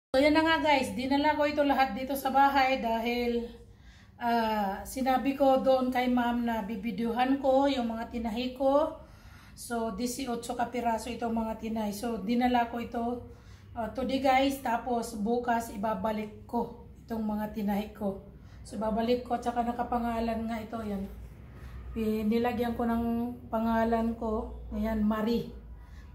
So yan na nga guys, dinala ko ito lahat dito sa bahay dahil sinabi ko doon kay ma'am na bibidyuhan ko yung mga tinahi ko. So 18 kapiraso itong mga tinahi. So dinala ko ito today guys, tapos bukas ibabalik ko itong mga tinahi ko. So ibabalik ko, tsaka nakapangalan nga ito, yan. Nilagyan ko ng pangalan ko, ayan, Marie.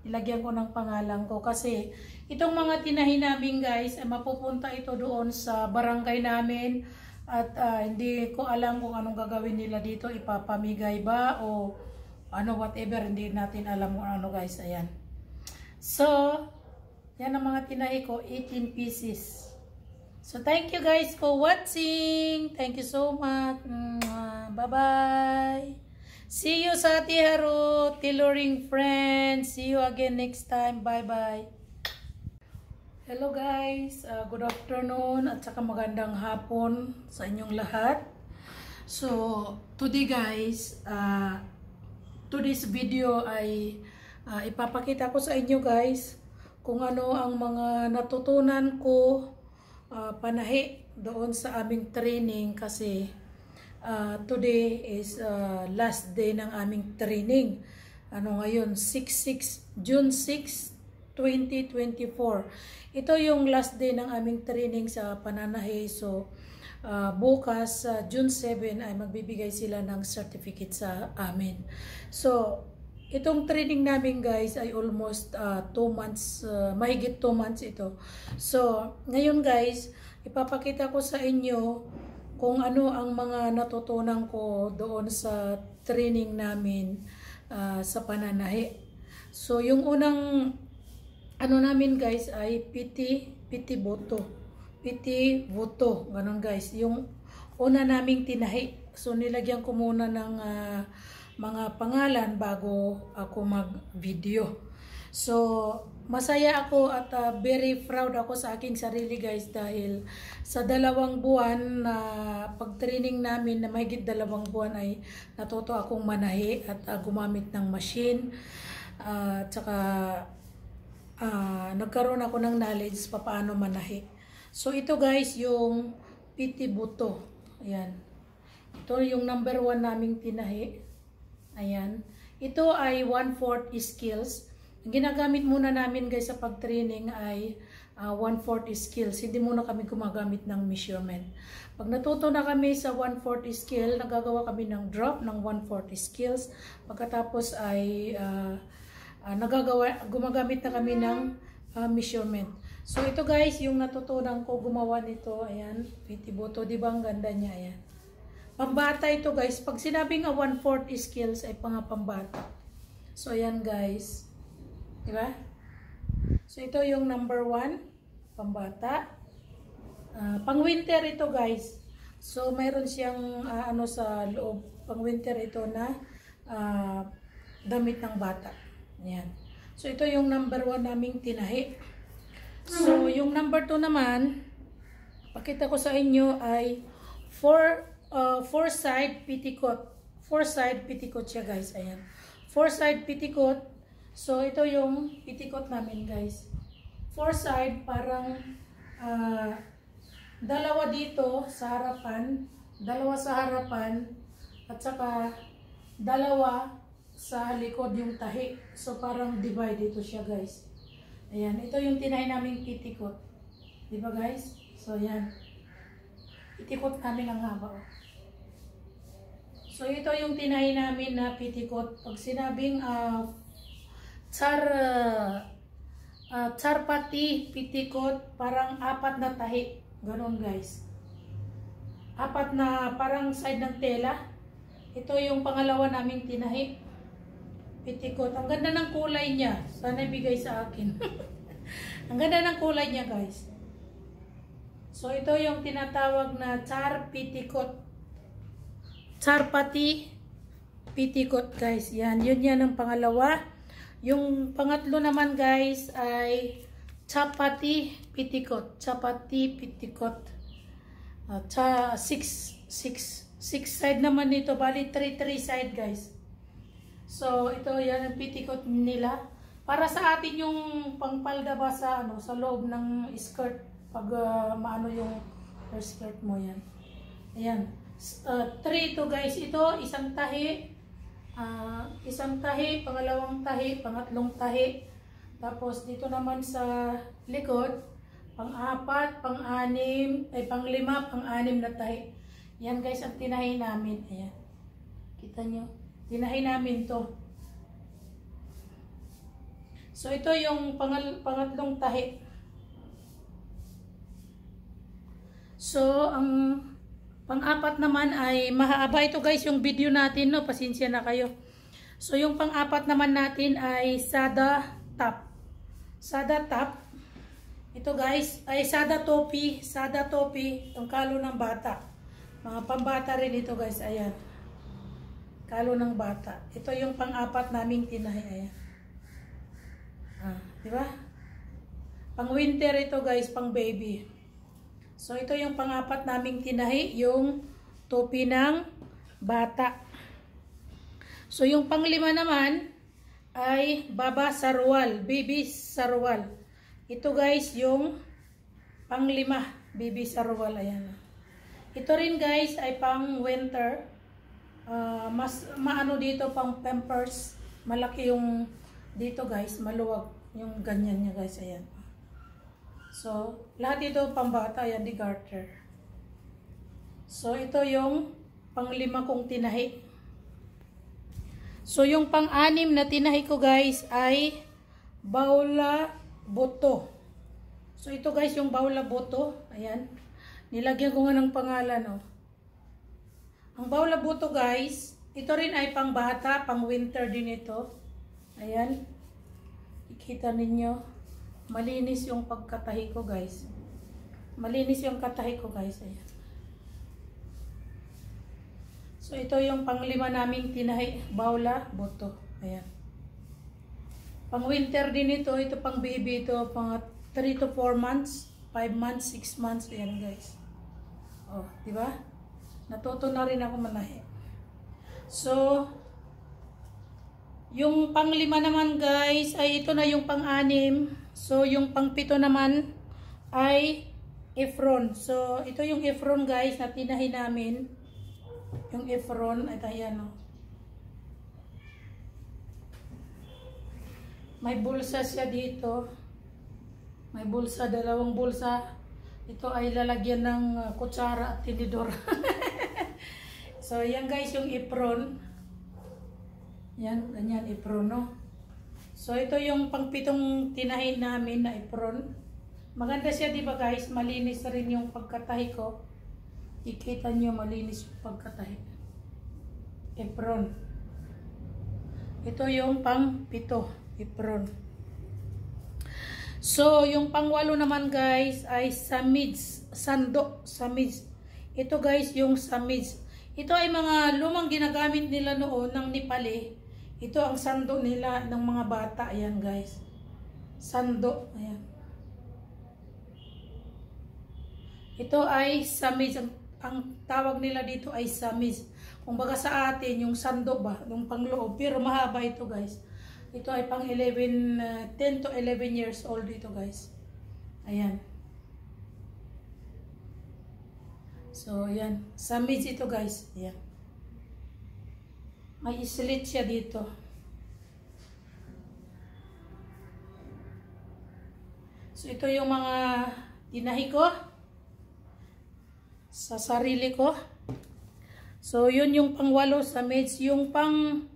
Nilagyan ko ng pangalan ko kasi itong mga tinahi namin guys, mapupunta ito doon sa barangay namin at hindi ko alam kung anong gagawin nila dito, ipapamigay ba o ano, whatever, hindi natin alam kung ano guys, ayan. So, yan ang mga tinahi ko, 18 pieces. So, thank you guys for watching. Thank you so much. Bye-bye. See you sa Ate Haru, tailoring friends. See you again next time. Bye-bye. Hello guys. Good afternoon at saka magandang hapon sa inyong lahat. So, today guys, today's video ay ipapakita ko sa inyo guys kung ano ang mga natutunan ko panahi doon sa aming training kasi today is last day ng aming training. Ano ngayon? June 6, 2024. Ito yung last day ng aming training sa pananahi. So, bukas, June 7, ay magbibigay sila ng certificate sa amin. So, itong training namin guys ay almost 2 months, mahigit 2 months ito. So, ngayon guys, ipapakita ko sa inyo kung ano ang mga natutunan ko doon sa training namin sa pananahi. So, yung unang ano namin guys ay piti boto. Piti boto, ganun guys. Yung una naming tinahi. So, nilagyan ko muna ng mga pangalan bago ako mag-video. So, masaya ako at very proud ako sa aking sarili guys dahil sa 2 buwan na pag-training namin na mahigit 2 buwan ay natuto akong manahi at gumamit ng machine. Tsaka nagkaroon ako ng knowledge paano manahi. So, ito guys yung piti buto. Ayan. Ito yung number 1 naming tinahi. Ayan. Ito ay 1/4 skills. Ang ginagamit muna namin guys sa pag-training ay 1/4 skills. Hindi muna kami gumagamit ng measurement. Pag natuto na kami sa 1/4 skill, nagagawa kami ng drop ng 1/4 skills. Pagkatapos ay gumagamit na kami ng measurement. So ito guys, yung natutunan ko gumawa nito. Ayan, piti boto. Diba ang ganda niya? Ayan. Pambata ito guys. Pag sinabing 1/4 skills ay pambata. So ayan guys. Diba? So ito yung number 1. Pambata. Pang winter ito guys. So mayroon siyang ano sa loob. Pang winter ito na damit ng bata. Ayan. So ito yung number 1 naming tinahi. So yung number 2 naman, pakita ko sa inyo ay 4 side petticoat. 4 side petticoat siya guys. Ayan. 4 side petticoat. So ito yung petticoat namin guys. 4 side, parang 2 dito sa harapan, 2 sa harapan, at saka 2 sa likod yung tahi. So parang divide dito siya guys. Ayan. Ito yung tinahi naming petticoat. Diba guys? So ayan. Petticoat namin ang haba. So ito yung tinahi namin na petticoat. Pag sinabing charpati petticoat, parang 4 na tahi. Ganon guys. 4 na parang side ng tela. Ito yung pangalawa naming tinahi. Petticoat. Ang ganda ng kulay niya. Sana ibigay sa akin. Ang ganda ng kulay niya guys. So ito yung tinatawag na petticoat. Charpati petticoat guys. Yan. Yun yan ang pangalawa. Yung pangatlo naman guys ay chapati petticoat. Chapati petticoat. 6 side naman nito. Bali 3 side guys. So ito yan ang petticoat nila. Para sa atin yung pangpalda ba sa, sa loob ng skirt. pag maano yung hair skirt mo yan. Ayan. 3 ito guys. Ito, isang tahi, pangalawang tahi, pangatlong tahi. Tapos dito naman sa likod, pang-4, pang-6, pang-5, pang-6 na tahi. Yan guys ang tinahi namin. Ayan. Kita nyo? Tinahi namin to. So ito yung pangatlong tahi. So ang pang-4 naman ay mahaba ito guys yung video natin, no? Pasensya na kayo. So yung pang-4 naman natin ay Sada top. Sada top. Ito guys ay Sada topi. Sada topi, yung kalo ng bata. Mga pambata rin ito guys. Ayan. Kalo ng bata. Ito yung pang-4 naming tinahi. Ayan. Di ba? Pang winter ito guys, pang baby. So ito yung pang-4 naming tinahi, yung topi ng bata. So yung pang-5 naman ay baba sarwal, baby sarwal. Ito guys yung pang-5, baby sarwal. Ayan. Ito rin guys ay pang winter. Mas maano dito, pang pampers. Malaki yung dito guys, maluwag yung ganyan niya guys. Ayan. So, lahat ito pambata, yan di garter. So, ito yung pang-5 kong tinahi. So, yung pang-6 na tinahi ko guys ay Baula Boto. So, ito guys yung Baula Boto. Ayan. Nilagyan ko nga ng pangalan, oh. Ang Baula Boto guys, ito rin ay pang-bata, pang-winter din ito. Ayan. Ikita ninyo. Malinis yung pagkatahi ko guys. Malinis yung katahi ko guys. Ayan. So ito yung pang-5 naming tinahi. Baula Boto. Ayan. Pang winter din ito. Ito pang baby ito. Pang 3 to 4 months. 5 months, 6 months. Ayan guys. Oh, diba? Natuto na rin ako manahi. So yung pang-5 naman guys ay ito na yung pang-6. So yung pang-7 naman ay Efron. So ito yung Efron guys na tinahi namin. Yung Efron ay ayan, oh. May bulsa siya dito. May bulsa, dalawang bulsa. Ito ay lalagyan ng kutsara at tinidor. So yan guys yung Efron. Yan, ganyan, Efron, no? So, ito yung pang-7 tinahin namin na Efron. Maganda siya, di ba guys? Malinis rin yung pagkatahi ko. Ikita nyo, malinis yung pagkatahi. Efron. Ito yung pang-7, Efron. So, yung pang-8 naman guys ay Samiz. Sando, Samiz. Ito guys yung Samiz. Ito ay mga lumang ginagamit nila noon ng Nepali. Ito ang sando nila ng mga bata. Ayan guys. Sando. Ayan. Ito ay Samiz. Ang tawag nila dito ay Samiz. Kung baga sa atin, yung sando ba? Yung pangloob. Pero mahaba ito guys. Ito ay pang 10 to 11 years old ito guys. Ayan. So, ayan. Samiz ito guys. Ayan. May slit siya dito. So, ito yung mga tinahi ko sa sarili ko. So, yun yung pang-8 sa maids. Yung pang-9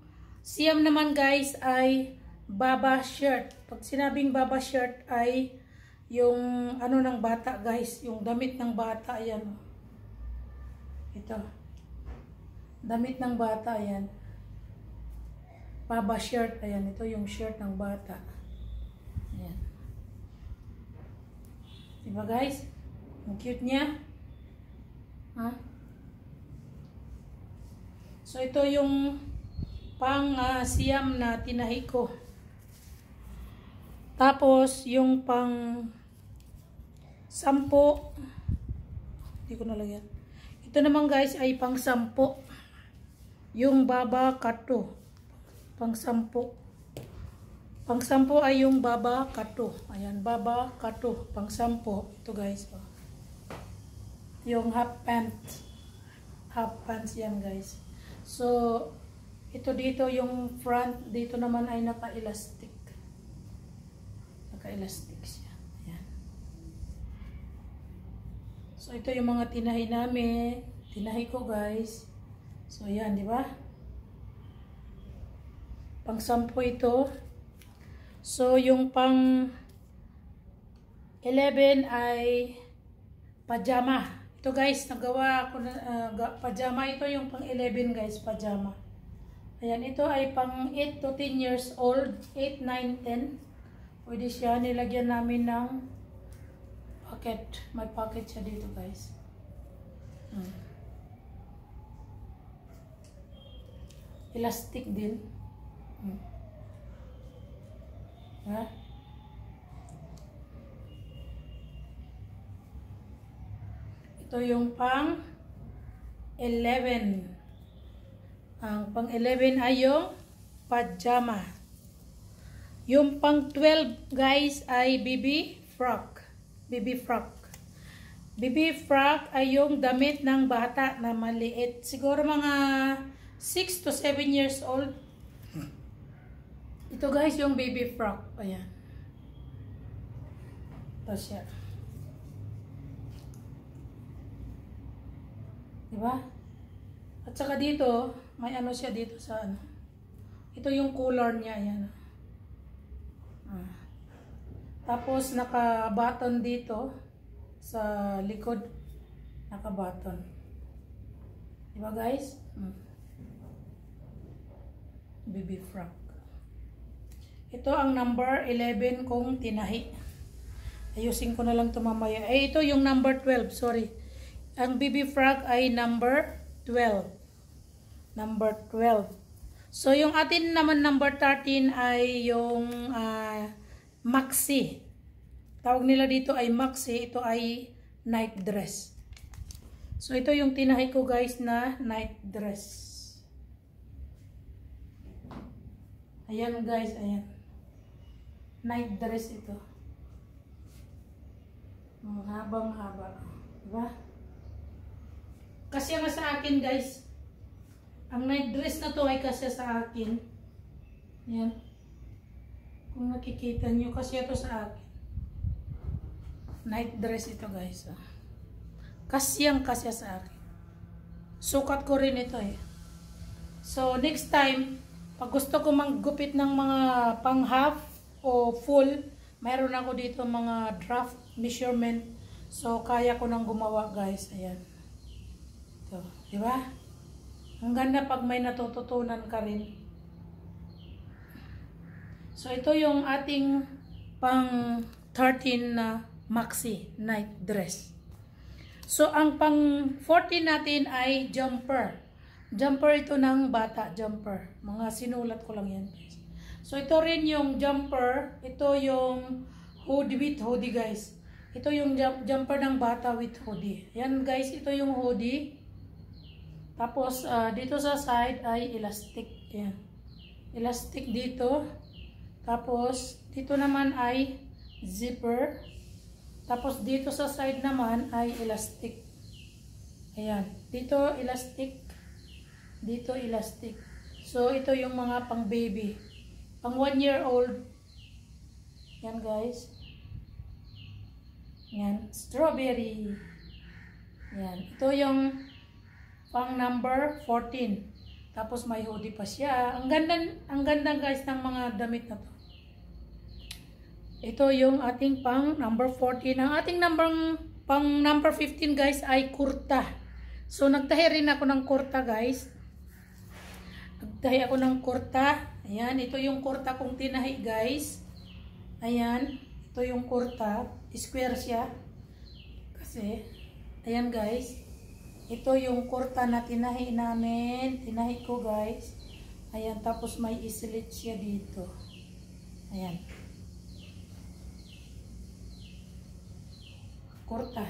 naman guys ay baba shirt. Pag sinabing baba shirt ay yung ano ng bata guys. Yung damit ng bata. Ayan. Ito. Damit ng bata. Ayan. Baba shirt. Ayan. Ito yung shirt ng bata. Ayan. Diba guys? Ang cute niya. Ha? So, ito yung pang-9 na tinahi ko. Tapos, yung pang-10. Hindi ko nalagyan. Ito naman guys ay pang-10. Yung baba kato. Pang-10. Pang-sampo ay yung baba kato. Ayan, baba kato. Pang-sampo. Ito guys. Oh. Yung half pants. Half pants yan guys. So, ito dito yung front. Dito naman ay naka-elastic. Naka-elastic siya. Ayan. So, ito yung mga tinahi namin. Tinahi ko guys. So, ayan, di ba? Pang-sampo ito. So, yung pang 11 ay pajama. Ito guys, nagawa ako na pajama. Ito yung pang 11 guys, pajama. Ayan, ito ay pang 8 to 10 years old. 8, 9, 10. Pwede siya. Nilagyan namin ng pocket. May pocket siya dito guys. Elastic din. Ha? Ito yung pang 11. Ang pang 11 ay yung pajama. Yung pang 12 guys ay baby frock. Baby frock. Baby frock ay yung damit ng bata na maliit. Siguro mga 6 to 7 years old. Ito guys yung baby frock. Ayan. Ito siya. Diba? At saka dito, may ano siya dito sa ano. Ito yung color niya. Ayan. Tapos naka-button dito sa likod. Naka-button. Diba guys? Baby frock. Ito ang number 11 kong tinahi. Ayusin ko na lang ito mamaya. Ito yung number 12. Sorry. Ang baby frock ay number 12. Number 12. So, yung atin naman number 13 ay yung maxi. Tawag nila dito ay maxi. Ito ay night dress. So, ito yung tinahi ko guys na night dress. Ayan guys, ayan. Night dress ito. Habang-haba. Diba? Kasi nga sa akin guys. Ang night dress na to ay kasi sa akin. Ayan. Kung nakikita nyo, kasi ito sa akin. Night dress ito guys. Kasyang kasya sa akin. Sukat ko rin ito eh. So next time, pag gusto ko maggupit ng mga pang half o full, mayroon ako dito mga draft measurement. So, kaya ko nang gumawa guys. Ayan. Ito. Diba? Ang ganda pag may natututunan ka rin. So, ito yung ating pang 13 na maxi night dress. So, ang pang 14 natin ay jumper. Jumper ito ng bata, jumper. Mga sinulat ko lang yan. So, ito rin yung jumper. Ito yung hoodie with hoodie, guys. Ito yung jumper ng bata with hoodie. Yan, guys. Ito yung hoodie. Tapos, dito sa side ay elastic. Yan. Elastic dito. Tapos, dito naman ay zipper. Tapos, dito sa side naman ay elastic. Ayan. Dito, elastic. Dito elastic. So ito yung mga pang baby. Pang 1 year old. Yan guys. Yan. Strawberry. Yan. Ito yung pang number 14. Tapos may hoodie pa siya. Ang ganda guys ng mga damit na to. Ito yung ating pang number 14. Ang ating pang number 15 guys ay kurta. So nagtahi rin ako ng kurta guys. Nagtahi ako ng kurta. Ayan, ito yung kurta kong tinahi guys. Ayan, ito yung kurta. Square siya. Kasi, ayan guys. Ito yung kurta na tinahi namin. Tinahi ko guys. Ayan, tapos may islit siya dito. Ayan. Kurta.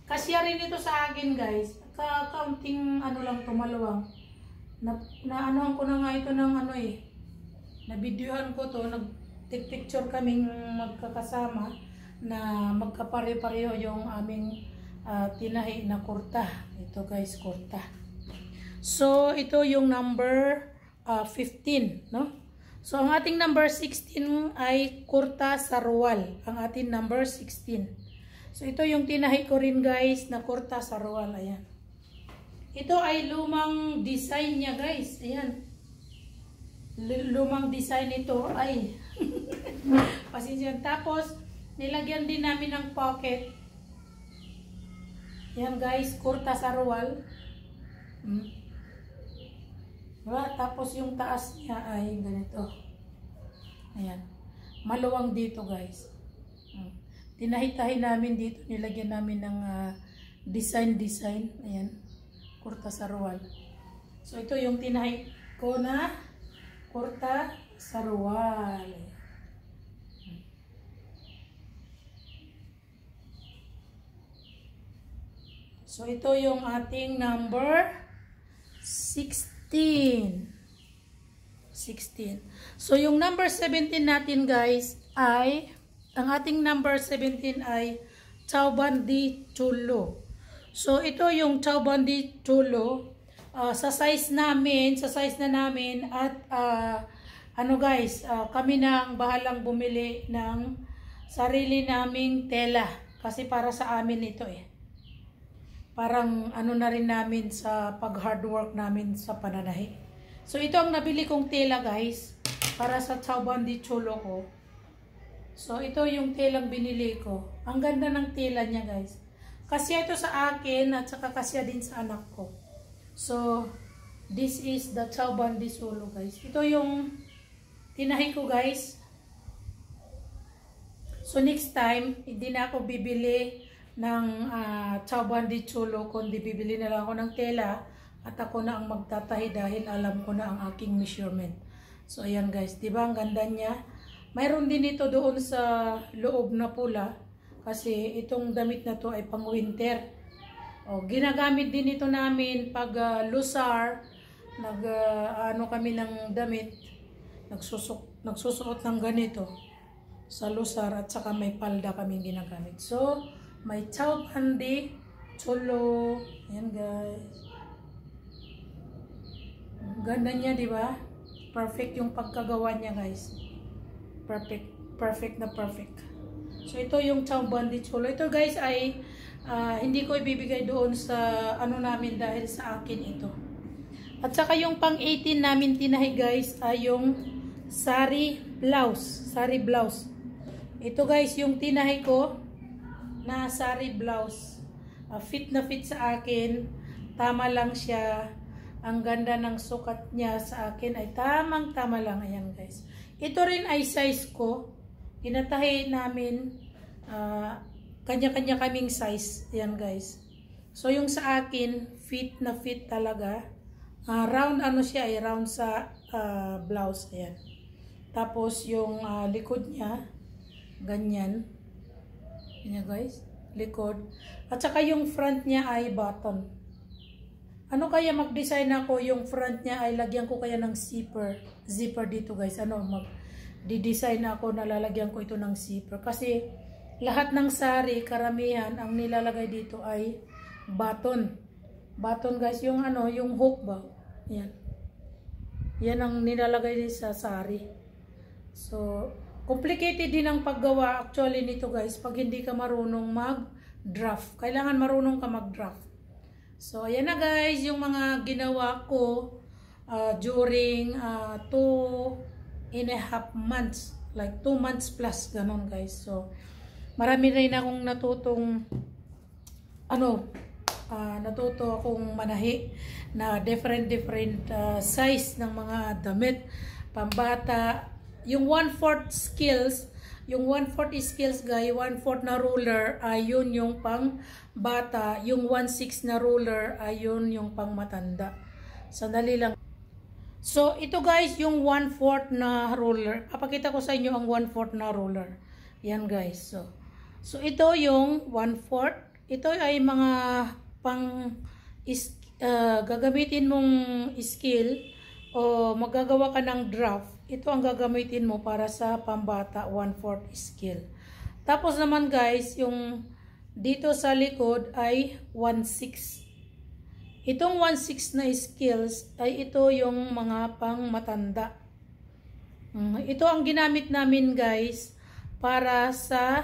Kasya rin ito sa akin guys. Kaunting ano lang tumaluwang. Naanuhan ko na nga ito ng ano eh. Na-videohan ko to. picture kaming magkakasama na magkapare-pareho yung aming tinahi na kurta. Ito guys, kurta. So, ito yung number 15, no? So, ang ating number 16 ay kurta sarwal. Ang ating number 16. So, ito yung tinahi ko rin guys na kurta sarwal. Ayan. Ito ay lumang design niya guys. Ayan. Lumang design ito. Ay. Pasensya. Tapos, nilagyan din namin ng pocket. Ayan guys. Kurta sarwal. Diba? Tapos yung taas niya ay ganito. Ayan. Maluwang dito guys. Tinahitahi namin dito. Nilagyan namin ng design. Ayan. Kurta sarwal. So ito yung tinahi ko na kurta sarwal. So ito yung ating number 16. So, yung number 17 natin guys ay, ang ating number 17 ay Chowbandi Chulo. So, ito yung Chowbandi Chulo. Sa size na namin at ano guys, kami nang bahalang bumili ng sarili naming tela. Kasi para sa amin ito eh. Parang ano na rin namin sa pag hard work namin sa pananahi. So ito ang nabili kong tela guys para sa Chowbandi Chulo ko. So ito yung telang binili ko. Ang ganda ng tela niya guys. Kasya ito sa akin at saka kasya din sa anak ko. So this is the Chowbandi Chulo guys. Ito yung tinahi ko guys. So next time hindi na ako bibili ng Chowbandi Chulo, kundi bibili na lang ako ng tela at ako na ang magtatahi dahil alam ko na ang aking measurement. So ayan guys, di ba ang ganda niya? Mayroon din ito doon sa loob na pula kasi itong damit na to ay pang winter. Ginagamit din ito namin pag lusar, ano kami ng damit, nagsusuot ng ganito sa lusar at saka may palda kami ginagamit. So may Chowbandi Chulo. Ayan guys. Ganda niya, di ba? Perfect yung pagkagawa niya guys. Perfect. Perfect na perfect. So ito yung Chowbandi Chulo. Ito guys ay hindi ko ibibigay doon sa ano namin dahil sa akin ito. At saka yung pang 18 namin tinahi guys ay yung sari blouse. Sari blouse. Ito guys yung tinahi ko na sari blouse. Fit na fit sa akin. Tama lang siya. Ang ganda ng sukat niya sa akin ay tamang-tama lang. Ayan guys. Ito rin ay size ko. Tinatahi namin. Kanya-kanya kaming size. Ayan guys. So yung sa akin, fit na fit talaga. Round ano siya ay round sa blouse. Ayan. Tapos yung likod niya, ganyan. Yan guys, likod. At saka yung front niya ay button. Ano kaya mag-design ako yung front niya ay lagyan ko kaya ng zipper dito guys. Ano, mag-design ako na lalagyan ko ito ng zipper. Kasi lahat ng sari, karamihan, ang nilalagay dito ay button. Button guys, yung ano, yung hook ba? Yan. Yan ang nilalagay din sa sari. So, complicated din ang paggawa actually nito guys pag hindi ka marunong mag-draft. Kailangan marunong ka mag-draft. So ayan na guys yung mga ginawa ko during 2.5 months. Like 2 months plus ganon guys. So marami rin akong natutong natuto akong manahi na different size ng mga damit pambata. Yung 1/4 skills, yung 1/4 skills guys, 1/4 na ruler ay yun yung pang bata, yung 1/6 na ruler ay yun yung pang matanda. Sandali lang. So ito guys yung 1/4 na ruler. Papakita ko sa inyo ang 1/4 na ruler. Yan guys. So ito yung 1/4. Ito ay mga pang gagamitin mong skill o magagawa ka ng draft. ito ang gagamitin mo para sa pambata 1/4 scale. Tapos naman guys, yung dito sa likod ay 1/6. Itong 1/6 na scales ay ito yung mga pang matanda. Ito ang ginamit namin guys para sa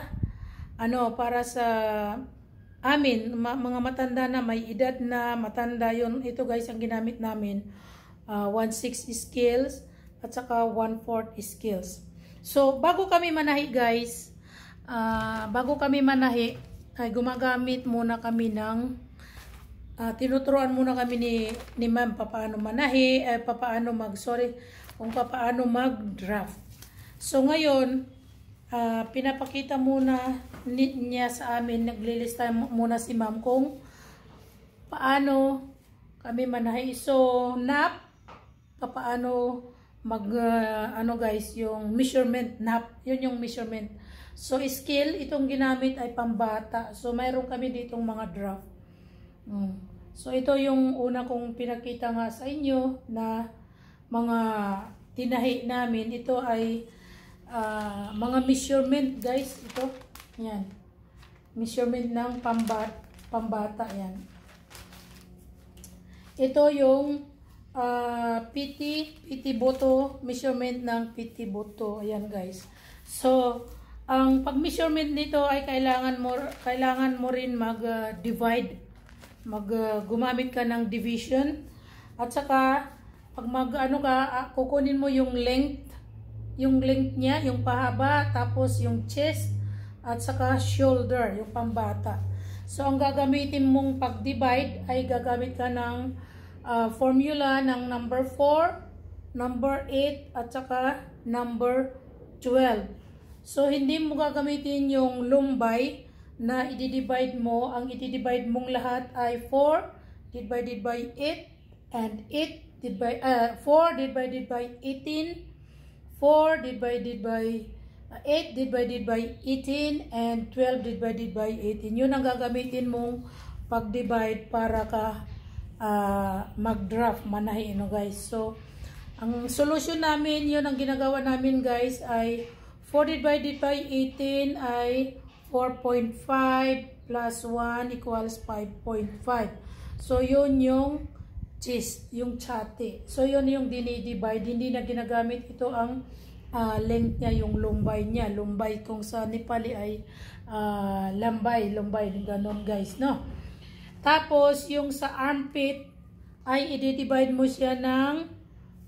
amin, mga matanda na may edad na matanda yun. Ito guys ang ginamit namin, 1/6 scales at saka 1/4 scales. So bago kami manahi guys, ay gumagamit muna kami ng tinuturuan muna kami ni ma'am paano manahi, paano mag-draft. So ngayon, pinapakita muna niya sa amin, naglilista muna si ma'am kung paano kami manahi. So paano guys, yung measurement, yun yung measurement. So scale, itong ginamit ay pambata. So mayroon kami ditong mga draft. So ito yung una kong pinakita nga sa inyo na mga tinahi namin. Ito ay mga measurement guys. Ito, yan. Measurement ng pambata, yan. Ito yung PT boto, measurement ng PT boto. Ayan guys. So ang pag-measurement nito ay kailangan mo rin mag-divide. Gumamit ka ng division. At saka pag kukunin mo yung length niya, yung pahaba, tapos yung chest, at saka shoulder, yung pambata. So ang gagamitin mong pag-divide ay gagamit ka ng formula ng number 4, number 8, at saka number 12. So, hindi mo gagamitin yung lumbay na i-divide mo. Ang i-divide mong lahat ay 4 divided by 8 and 4 divided by 18, 4 divided by 8 divided by 18, and 12 divided by 18. Yun ang gagamitin mong pag-divide para ka mag-draft, manahi, guys. So, ang solution namin, yun ang ginagawa namin guys ay 4 divided by 18 ay 4.5 plus 1 equals 5.5. So, yun yung chest, yung chate. So, yun yung dinidivide. Hindi na ginagamit ito ang length niya, yung lumbay niya. Lumbay kung sa Nepali ay lumbay, ganun guys, no? Tapos, yung sa armpit ay i-divide mo siya ng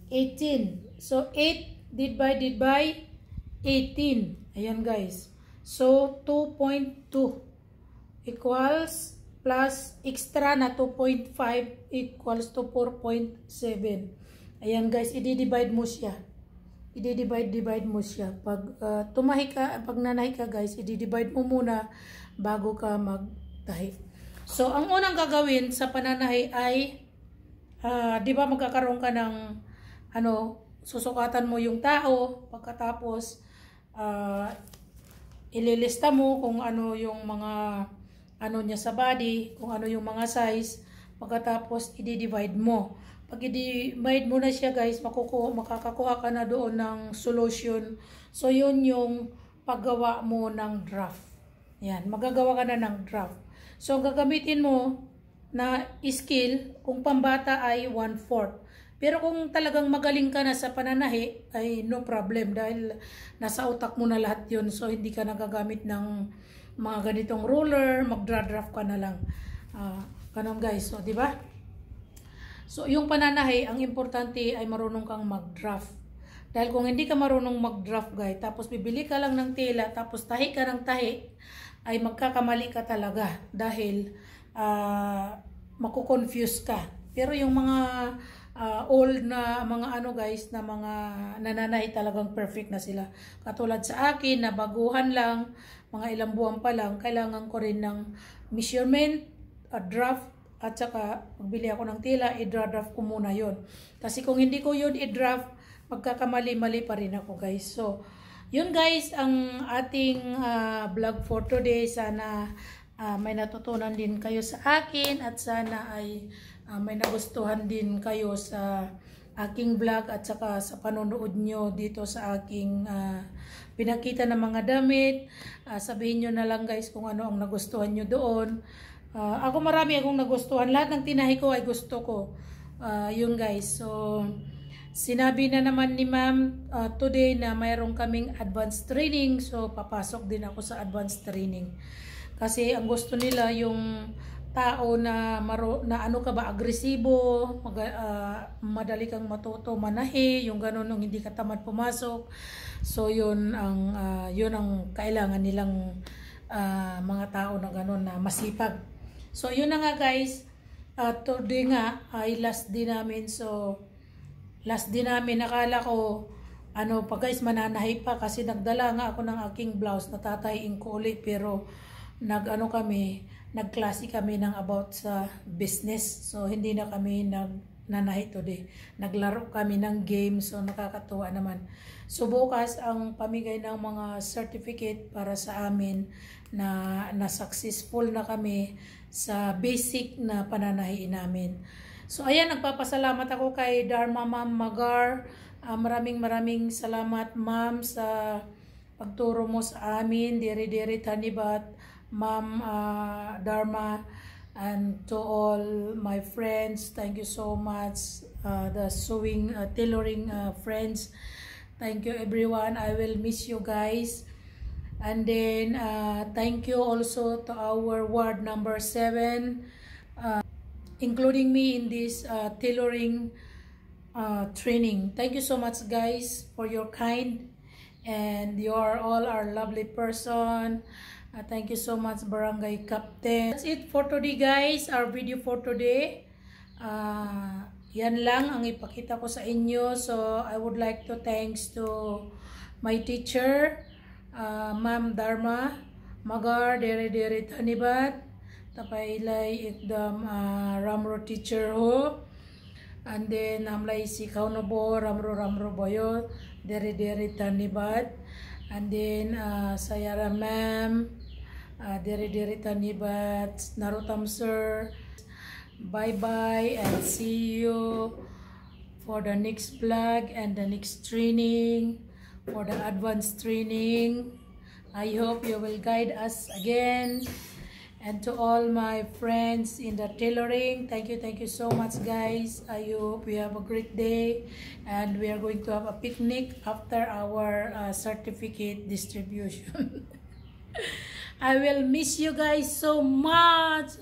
18. So, 8 divided by 18. Ayan guys. So 2.2 equals plus extra na 2.5 equals to 4.7. Ayan guys, i-divide mo siya. I-divide mo siya. Pag pag nanahi ka guys, i-divide mo muna bago ka magtahi. So ang unang gagawin sa pananahi ay di ba magkakaroon ka ng susukatan mo yung tao, pagkatapos ililista mo kung ano yung mga niya sa body, kung ano yung mga size, pagkatapos i-divide mo. Pag i-divide mo na siya guys, makakakuha ka na doon ng solution. So yun yung paggawa mo ng draft. Yan, magagawa ka na ng draft. So gagamitin mo na skill, kung pambata ay 1/4. Pero kung talagang magaling ka na sa pananahi, ay no problem dahil nasa utak mo na lahat yun. So, hindi ka nagagamit ng mga ganitong ruler, mag-draft ka na lang. Ganun guys, so, di ba? So, yung pananahi, ang importante ay marunong kang mag-draft. Dahil kung hindi ka marunong mag-draft guys, tapos bibili ka lang ng tela, tapos tahi ka ng tahi, ay magkakamali ka talaga. Dahil makukonfuse ka. Pero yung mga old na mga guys, na mga nananahi talagang perfect na sila. Katulad sa akin na baguhan lang, mga ilang buwan pa lang, kailangan ko rin ng measurement, draft, at saka magbili ako ng tela, i-draft ko muna yon. Kasi kung hindi ko yun i-draft, magkakamali-mali pa rin ako guys. So, yun guys ang ating vlog for today. Sana may natutunan din kayo sa akin at sana ay may nagustuhan din kayo sa aking vlog at saka sa panonood nyo dito sa aking pinakita ng mga damit. Sabihin nyo na lang guys kung ano ang nagustuhan nyo doon. Ako marami akong nagustuhan. Lahat ng tinahi ko ay gusto ko. Yun guys. So, sinabi na naman ni ma'am today na mayroon kaming advanced training. So, papasok din ako sa advanced training. Kasi ang gusto nila yung tao na ano ka ba, agresibo, madali kang matuto manahi, yung ganun nung hindi ka tamad pumasok. So yun ang kailangan nilang mga tao na ganun na masipag. So yun na nga guys, today nga ay last day namin. So last day namin, nakala ko pa guys, mananahi pa kasi nagdala nga ako ng aking blouse, natatahiin ko ulit, pero nagklase kami ng about sa business. So, hindi na kami nagnanahi today. Naglaro kami ng game. So, nakakatuwa naman. So, bukas ang pamigay ng mga certificate para sa amin na successful na kami sa basic na pananahi namin. So, ayan, nagpapasalamat ako kay Dharma Ma'am Magar. Maraming salamat, ma'am, sa pagturo mo sa amin. Diri-diri tanibat, Ma'am Dharma, and to all my friends, thank you so much. The sewing, tailoring friends, thank you everyone. I will miss you guys. And then thank you also to our ward number 7, including me in this tailoring training. Thank you so much guys for your kind, and you are all our lovely person. Thank you so much, Barangay Captain. That's it for today guys, our video for today. Yan lang ang ipakita ko sa inyo. So I would like to thanks to my teacher, Ma'am Dharma Magar, dere tanibat, tapailay ikdam ramro teacher ho. And then namlay si kaunobo ramro boyo, dere tanibat. And then Sayara ma'am, diri tanibat, Narutam sir. Bye bye and see you for the next vlog and the next training, for the advanced training. I hope you will guide us again. And to all my friends in the tailoring, thank you so much guys. I hope we have a great day, and we are going to have a picnic after our certificate distribution. I will miss you guys so much.